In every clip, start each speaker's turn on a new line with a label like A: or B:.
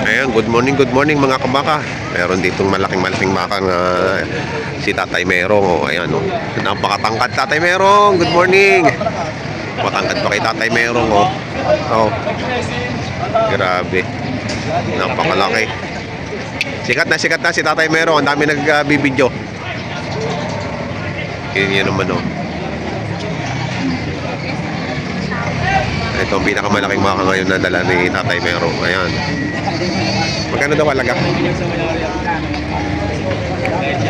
A: Ayan, good morning mga kabaka. Meron ditong malaking baka nga si Tatay Merong. Oh, ayan, oh. Napakatangkad Tatay Merong. Good morning. Matangkad pa kay Tatay Merong, oh. Oh. Grabe. Napakalaki. Sikat na si Tatay Merong. Ang dami nagbibideo. Yun naman, oh. Ito ang pinakamalaking baka ngayon na dala ni Tatay Merong. Ayan. Magkano daw halaga?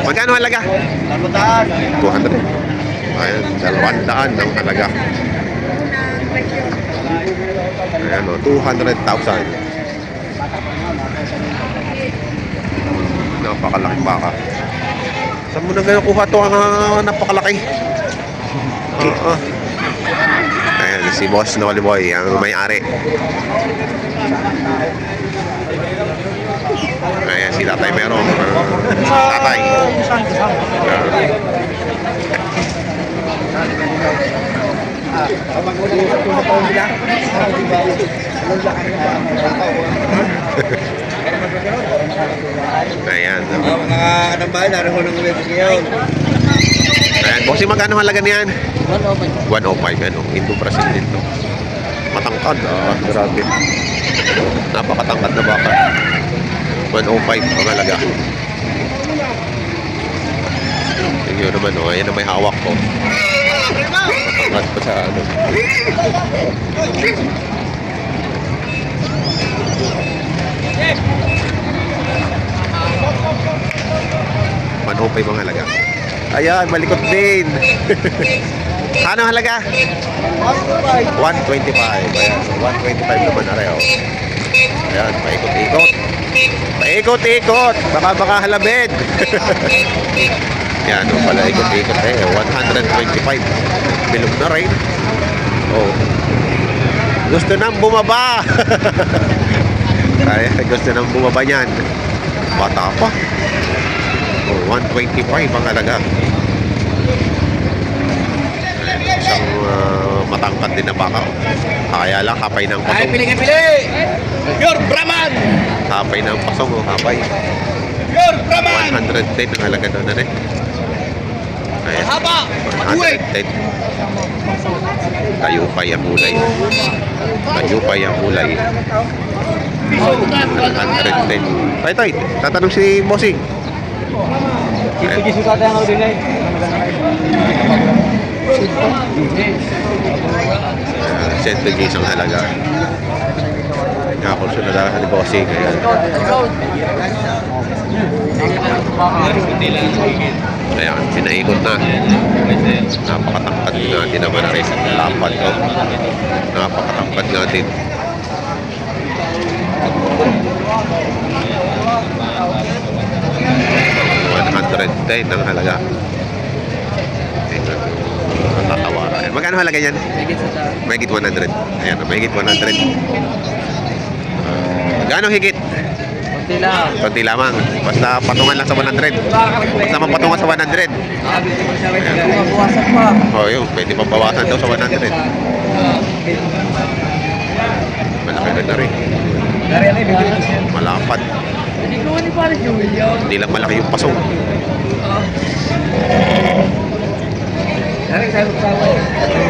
A: Magkano halaga? 200. Ayan, 200 ang halaga. Ayan, o, 200,000. Napakalaking baka. Saan mo na ganyan kuha ito? Napakalaki. Ayan, si Boss Noli Boy, ang may-ari. Ayan, si Tatay Merong. Tatay. Ayan.
B: Mga anong bahay, naroon ko ng ulit ngayon.
A: Ayan, bossing, magkano halaga niyan? 105. Ano? Indo-Brazil dito. Matangkad. Grabe. Napakatangkad na baka. 105 ang halaga. Tingnan naman, oh. Ayan na may hawak ko. Matangkad pa sa ano. 105 ang halaga. Ayan, malikot din. Ano halaga? 125. Ayan, 125 naman na rin. Ayan, paikot-ikot. Paikot-ikot. Baka halabid. Ayan, pala ikot-ikot eh. 125. Bilog na rin. Oh. Gusto nang bumaba. Ay, gusto nang bumaba niyan. Bata pa. Oh, 125 ang halaga. Isang matangkad din na baka. Kaya lang, kapay ng pasong.
B: Ay, pili! Your Brahman!
A: Kapay ng pasong, oh, kapay.
B: Your Brahman!
A: 110 ang halaga doon na rin. Ayan,
B: Haba!
A: 110. Tayupay ang kulay. Tayupay ang kulay. 110. Tay, tatanong si Bossing.
B: Sige, suka tayo ng dinay.
A: Sento G's ang halaga. Nakakonsulta na ni Bossing. Ayan, pinaikot na. Napakatangkad natin naman na rin. Lapad ko. Napakatangkad natin. $110 ang halaga. Ang tatawaran. Magkano halaga yan? Mahigit 100. Ayan, mahigit 100. Gaano higit? Kunti lamang. Basta patungan lang sa 100. Basta mapatungan sa 100. Oh, yun. Pwede pa bawasan daw sa 100. Malaki na rin. Malapad. Hindi lang malaki yung pasong.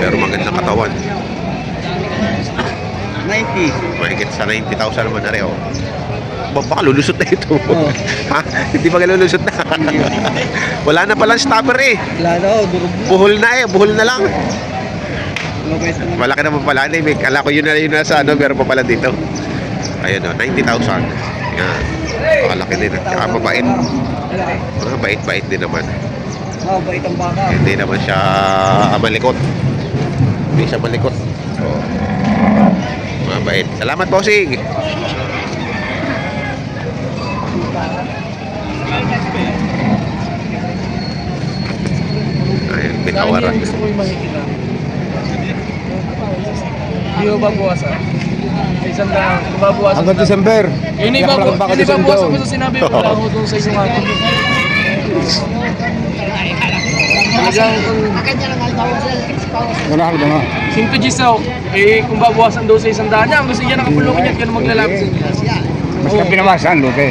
A: Pero magandang katawan.
B: 90.
A: Mahigit sa 90,000 naman na rin, oh. Baka lulusot na ito. Ha? Hindi pa lulusot na. Wala na palang stopper eh. Buhol na eh. Buhol na lang. Malaki naman pala. Kala ko yun na sa ano. Meron pa pala dito. Ayan, oh, 90,000. Yan. Makalaki din. Tsaka mabait. Bait-bait din naman.
B: Bait ang baka.
A: Hindi naman siya malikot. Hindi siya malikot. So, mabait. Salamat, Bossing. Ayan, binawaran.
B: Gusto ko yung makikita. Hindi ko babawasan. Isang na, babawasan.
C: Hanggang December.
B: Hindi babawasan ko sa sinabi mo lang doon sa inyong atin. Talagang
C: Wala ka na.
B: Sinto Gisaw, kung babawasan daw sa 100 niya, gusto niya nakapulong niya, kaya maglalabas.
C: Basta pinawasan, Lupe.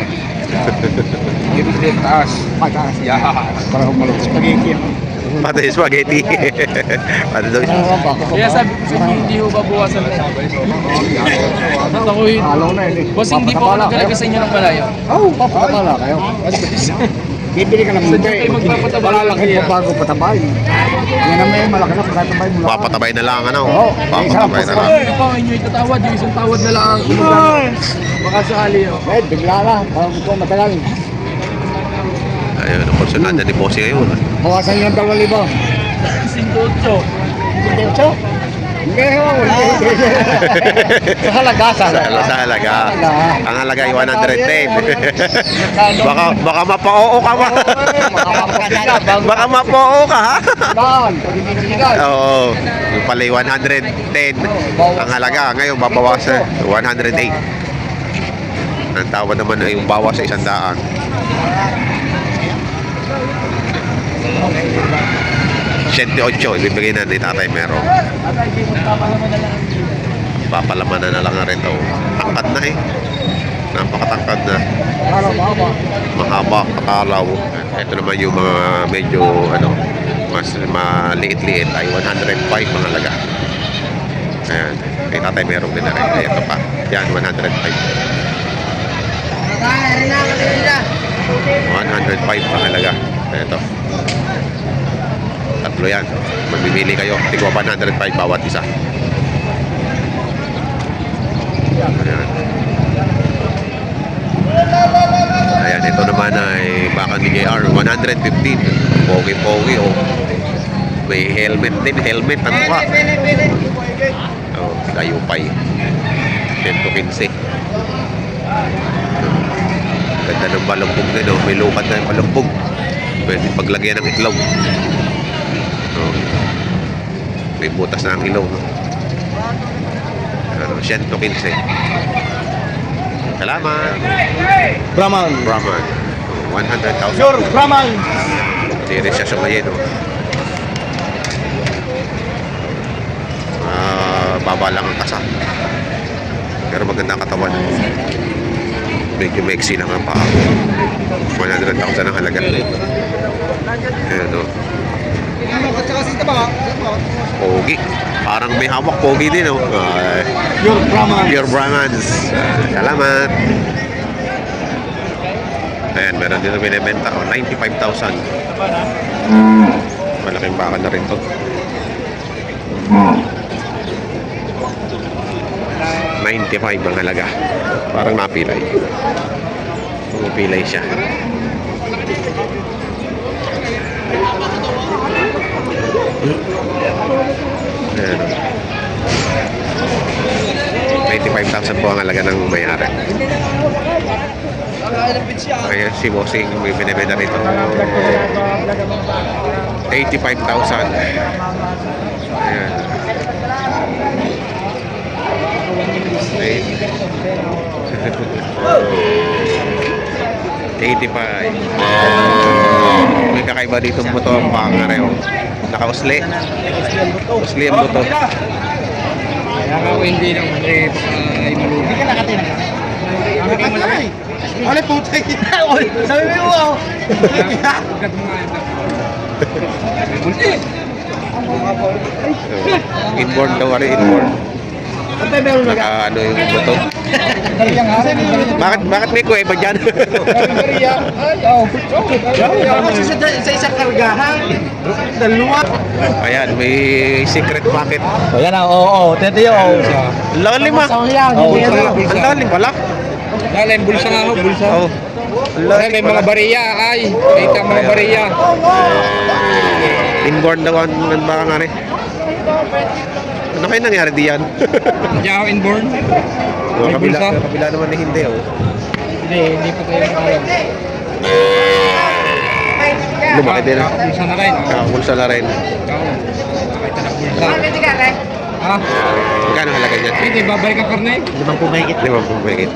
C: Dito din, taas. Mataas. Yeah. Para humalong spaghetti.
A: Pati spaghetti. Pati daw
B: Kaya sabi ko hindi ho babawasan na. At ako yun,
C: Alaw na yun.
B: boss, hindi po ako nagkalagay sa inyo ng malayo.
C: Oo, papatabala kayo. Bibili ka ng
B: Sa
C: multe.
B: kayo magpapataba ng
C: Malalaki
B: kaya.
C: pa bago patabay. Yan na may malaki na patabay mo lang.
A: papatabay na lang, ano?
C: Oo.
A: Papatabay na lang.
B: Ano pa, inyo itatawad, yung isang tawad na lang. Baka sakali yun.
C: Eh, bigla na. Parang ito matagal.
A: Ayun, ang porsyonada ni Bossing ngayon.
C: Bawasan nyo ng 2,000.
B: 58.
C: Hindi ho. Sa halaga, sa
A: Sa halaga. Ang halaga ay 110. baka mapa-oo ka ba? Baka mapa-oo ka, ha?
C: Daan. Pag hindi binigay.
A: Oo. Yung pala yung 110 ang halaga. Ngayon, babawasan 108. Ang tawad naman ay yung bawas sa 100. Siyente 8, ibibigay na ni Tatay Mero. Papalaman na lang na rin daw. Tangkad na eh. Napakatangkad na. Mahaba, katalaw. Ito naman yung mga medyo mas maliit-liit ay 105 mga laga. Ayan. Kay Tatay Mero din na rin. Ay, ito pa. Yan, 105. 105 mga laga. Ito. Tatlo yan. Mamimili kayo. Tigwa 105 bawat isa. Ayan. Ayan, ito naman ay baka ni JR 115. Pogi-pogi oh. May helmet din. Helmet ang mukha. Oh, Dayupay. 115. Ganda ng balumpog din oh. May lukat na yung balumpog. Pwede paglagyan ng itlog. Oh. May butas na ang ilaw. No? 115. Salamat.
C: Brahman.
A: Brahman. 100,000.
C: Sure, Brahman.
A: Hindi rin siya sumayin. Oh. Baba lang ang kasa. Pero maganda ang katawan. Medyo maiksi lang ang paa. 100,000 ang halaga. Ayan o. Pogi. Parang may hawak pogi din o.
C: Your Brahman.
A: Pure Brahmans. Salamat. Ayan, meron dito binibenta. 95,000. Malaking baka na rin to. $95 ang halaga. Parang napilay. Pumipilay siya. Ayan. 95,000 po ang halaga ng may-ari. Kaya si Bossing may binibenta rito. 85,000. Ayan. 85. May kakaiba dito ang buto ang pangareo. Nakausli. Usli ang buto.
B: Kaya ako hindi naman
C: Hindi ka nakatinag. Ano puti? Sabi mo wow.
A: Inborn daw, inborn.
C: Kapay meron na ka.
A: Ano yung buto.
C: Daliyang ha?
A: Bakit may kuweba dyan?
C: Sa isang kargahan. Dalawa.
A: Ayan, may secret pocket.
C: O yan ah, oo. Tete yun.
A: Lalim ah. Ang lalim pala.
B: Lalim, bulsa nga ho, bulsa.
A: Oh.
B: May mga bariya, ay. Kita mga bariya.
A: Inborn daw ang baka nga rin. Ano kayo nangyari diyan?
B: Hindi ako inborn. May bulsa.
A: Kabila naman ni hindi oh.
B: Hindi pa kayo alam.
A: Lumaki din ah.
B: Bulsa na rin.
A: Bulsa na rin.
B: Nakita na bulsa. Ha?
A: Magkano halaga niya?
B: Hindi, babalik ang karne.
A: 50 mahigit. 50 mahigit.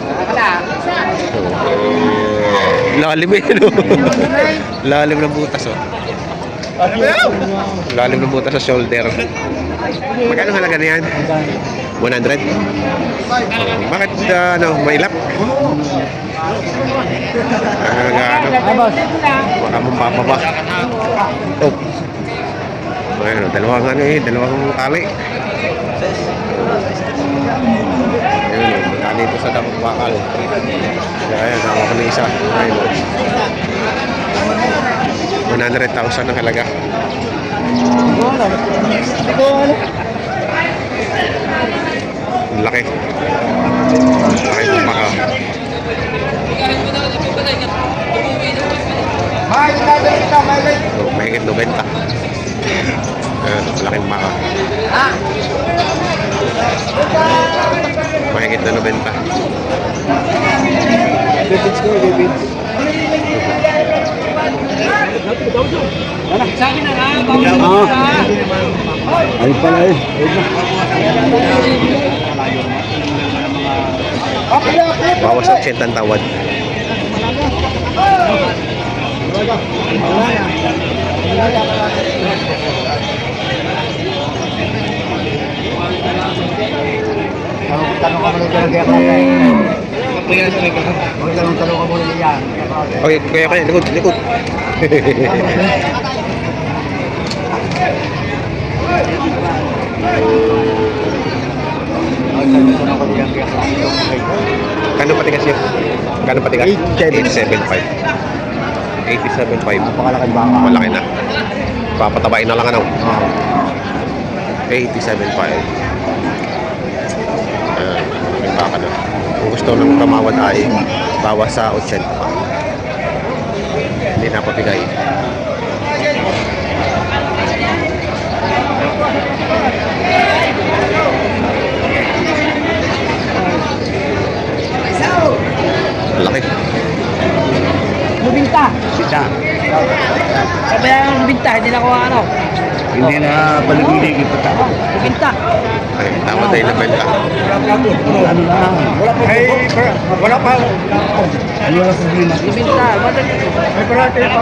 A: Lalim eh, no? Lalim ng butas, oh. Lalim ng butas sa shoulder. Magkano halaga na yan? 100? Oh, bakit mailap? Baka mong oh. Ayun, dalawang tali. Ayun, tali ito sa dakong bakal. Ayan, nakuha ko na isa. Ayun. 100,000 ang halaga. Laki. Laki ng baka. Mahigit 90. Ayan, laking baka. Mahigit na 90.
B: Sabi na nga, bawal na.
C: Ay pala eh.
A: Bawas 80 ang tawad.
C: Tanong ka muna talaga ako. Tanong ka muna yan.
A: Okay, kaya, likod. Kano patigas yun? Kano patigas? 87.5. 87.5.
C: Napakalaking baka.
A: Malaki na. Papatabain na lang ano. 87.5. Malaking baka na. Kung gusto ng kamawad ay bawas sa 80 pa. Hindi na papigay. Laki.
B: Lubinta.
C: Sita.
B: Sabi ang lubinta, hindi na kuha ano.
C: Hindi na paligid kita.
B: Lubinta.
A: Ay, tama tayo na benta.
C: Ano na? Wala pa. Ano na problema?
B: Lubinta.
C: May parate pa ito.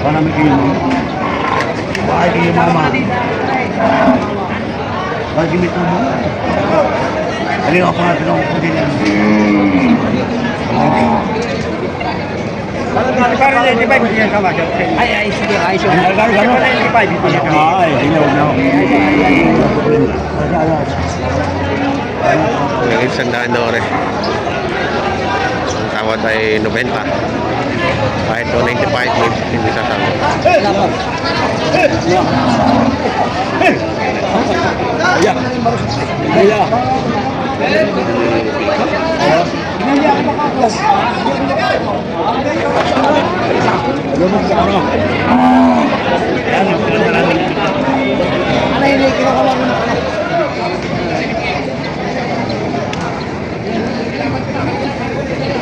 C: Para may kayo. Bakit kayo mama? Bakit may tubo? Alin ako nga tinong ko din yan.
B: Ay, sige, ayos yun.
C: Ay, inaw na ako.
A: Ngayon, 100 na ore. Ang tawad ay 90. Kahit 295, hindi sasama.
C: Kaya.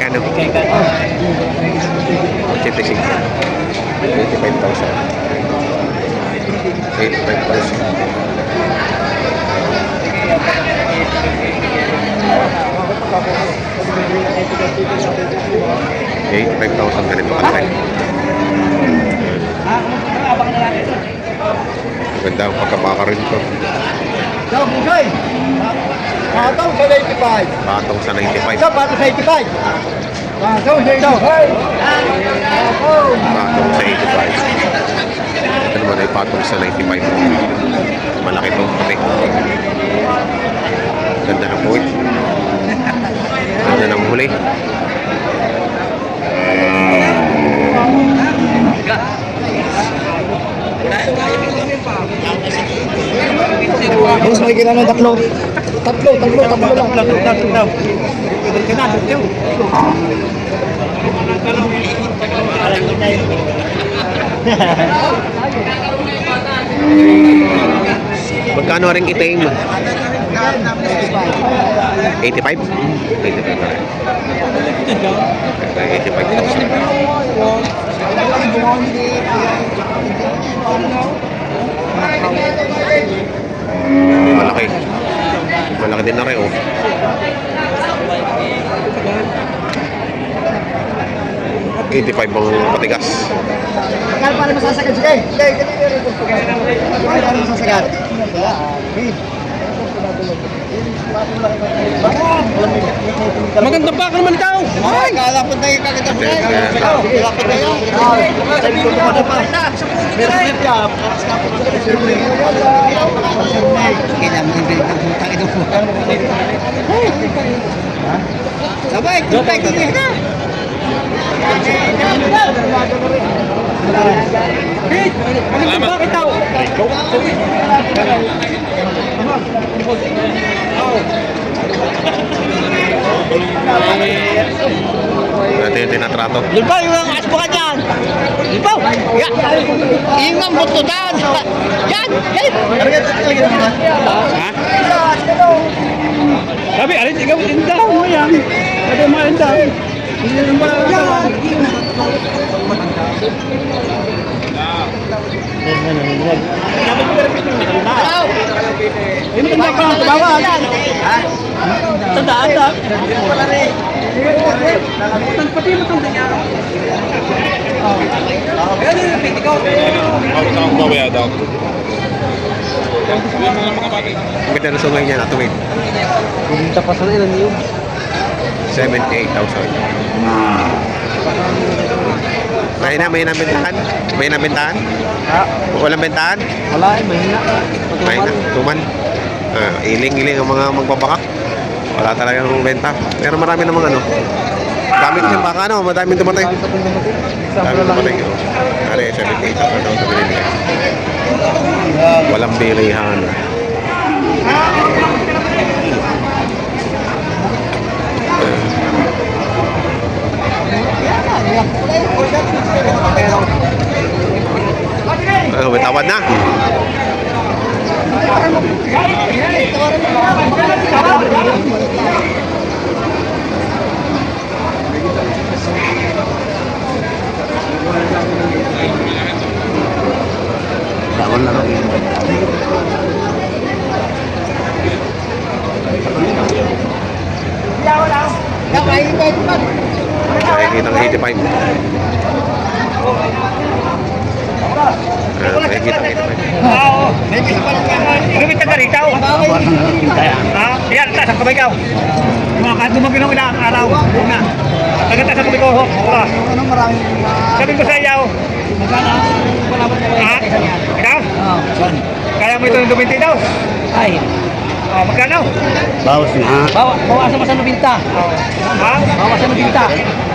A: Kano? 85,000. 85,000. $85,000 ganito kalaki. Maganda ang pagkabaka rin ito.
C: Patong sa 95.
A: Patong sa 95.
C: Ikaw, patong sa 85. Patong sa 85.
A: Patong sa 85. Ito naman ay patong sa 95. Malaki itong puti. Ganda ng puwit. Ganda ng huli.
C: Boss, may kailangan tatlo. Tatlo lang.
A: Magkano rin itim? 85? 85 na rin. 85,000. Malaki. Malaki din na rin, oh. $85 ang patigas.
C: paano masasagad? Sige. Paano masasagad?
B: Maganda pa ka naman ikaw.
C: Ay, kalapot na yung kakita mo. Kalapot na yun. Sabi ko pa pa. Meron ka. Kailangan mo yung putang ito po. Sabay, tupay, tupay na.
B: Salamat. Ikaw.
A: Ito yung tinatrato.
C: Lipa, yung aspo ka dyan. Lipa, yan. Yung ang bututan. Yan, yan.
B: Ha? Sabi, alin, ikaw, indaw mo yan. Pwede mo indaw. Hindi naman ba?
C: Hello.
B: Ay, maganda pa. Tabawag.
C: Ha?
B: Tandaan ka. Pati mo tanda niya.
A: Maganda na sungay niya na tumig.
B: Pumunta pa sa ilan yun.
A: 78,000. May nabentahan? May nabentahan?
B: Ha?
A: Walang bentahan?
B: Wala eh, mahina.
A: May na, tuman. Iling-iling ang mga magbabaka. Wala talagang benta. Pero marami namang ano. Dami din baka ano, madaming tumatay. Dami tumatay. Ano 78,000 daw sa binili. Walang bilihan. May tawad na.
C: Tawon na lang.
A: Nakikita ng 85. Nakikita ng 85.
B: Oo. Lumita ka rito. Ha? Yan, taas ang kamay ka. Dumagin ang ilang araw. Una. Taas ang kamay ko. Sabi ko sa iyo. Ha? Ikaw? Kaya mo ito ng 20 daw? Ay. Oh, magkano?
C: Bawas na.
B: Bawasan mo sa 90. Ha? Bawasan mo 90.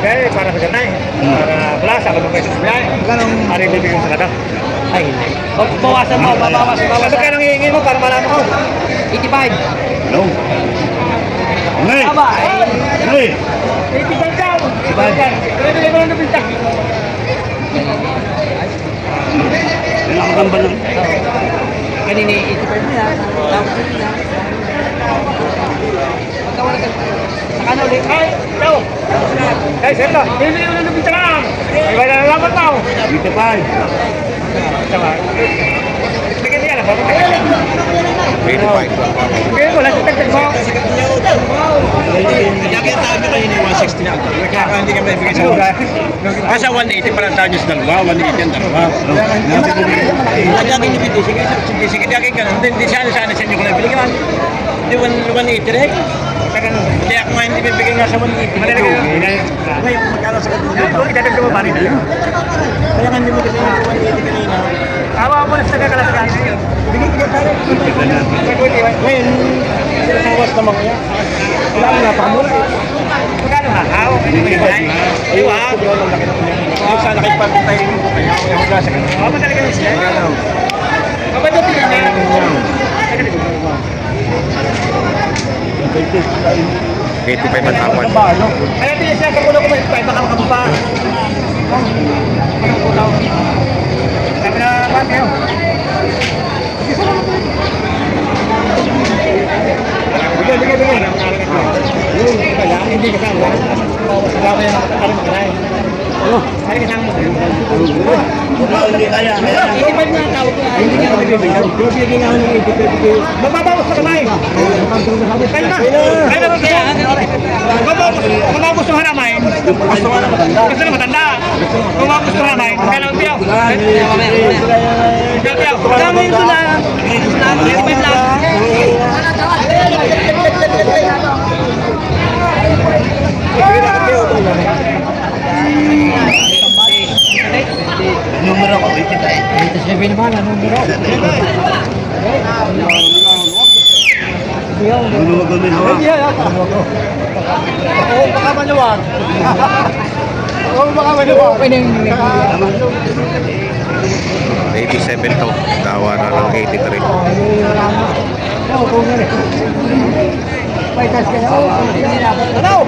B: Okay, para sa ganay. Para wala, sa kalong kayo sa biyahe. Ganong ari bibigyan sa kada? Ay, bawasan mo, bawas. Magkano hihingi mo para malaman ko? 85.
C: No. Ngay.
B: Aba,
C: Ngay.
B: 85 daw. 85. Pwede mo lang ng pinta.
C: Kailangan ba lang?
B: Kanina 85 na. Tapos na. Magkawala ka. Saka na ulit. Ay, ikaw. Ay, sento. Hindi mo lang ng pinta lang. Ay, wala na lang mo.
C: Dito pa.
B: Sama. Bigyan niya lang.
A: 85.
B: Bigyan mo lang. Tagtag mo.
D: Kaya tayo na kayo ng 160 na ako. Kaya hindi ka may bigay sa mga. Kasi 180 pa lang tayo sa dalawa, 180 ang dalawa. Kaya kayo nipiti, sige, kaya kayo hindi sana sa inyo ko na bili ka. Hindi 180 rin. Kaya ako nga hindi bibigay nga sa 180. Ngayon, magkano sa katulad?
B: Itatag mo ba rin?
D: Kaya nga hindi mo kasi yung 180 kanina.
B: Awa mo na sa kakalatagan.
D: Bigay ka tayo. Ngayon, sawas naman kaya. Kailangan na pa mo.
B: Magkano ha? Hawak ka naman yun. Iwa.
D: Yung sana kayo pagkatay rin ko kayo. Yung magkasa ka.
B: Oo, madali ka na siya. Kapag ito tingin niya.
A: 85 ang tawad.
B: Kaya tingin siya, kapulo ko ba ito? Baka makababa. Sabi na, paano kayo? Bigay. Yung kaya, hindi kasama. Bawas na kaya nakatarin mo kaya. Kaya kasama mo. Hindi kaya. Mababawas sa kamay. Kaya na. Kaya na kaya. Mababawas sa haramay. Gusto na matanda. Mababawas sa haramay. Kaya lang piyaw. Piyaw. Kami ito lang. Numero ko, 87 naman ang numero. Oo, baka maluwag. Oo, baka maluwag.
A: 87 to. Dawa na ng 83.
B: May tas ka na. Ano?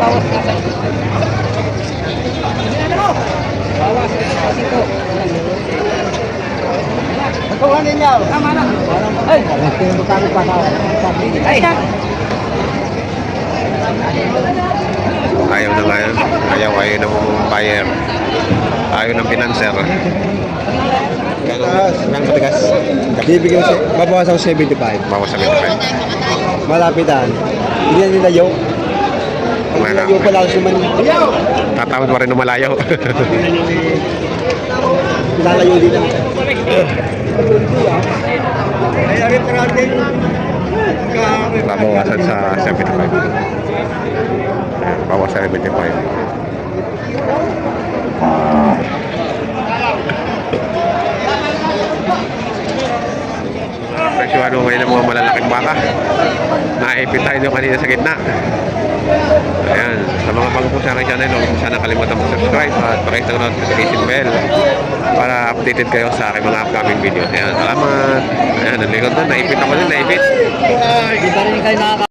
B: Pagkawan ninyo. Tama na. Ay! Ay!
A: Ayaw na ngayon. Ayaw ng buyer. Ayaw ng pinanser. Gano'n matigas?
C: Bibigyan siya, babawas ako 75.
A: Bawas sa 25.
C: Malapitan. Hindi na nilayo. Nilayo pa lang suman.
A: Tatawid mo rin ng malayo.
C: Lalayo din lang.
A: Babawasan sa 75. Bawas sa 75. Presyo ano ngayon ng mga malalaking baka. Naipit tayo doon kanina sa gitna. Ayan, sa mga bago po sa aking channel, huwag po sana kalimutan mag-subscribe at pakita ng notification bell para updated kayo sa aking mga upcoming videos. Ayan, salamat. Ayan, ang likod na, naipit ako din, naipit.
B: Di ba rin kayo nakaka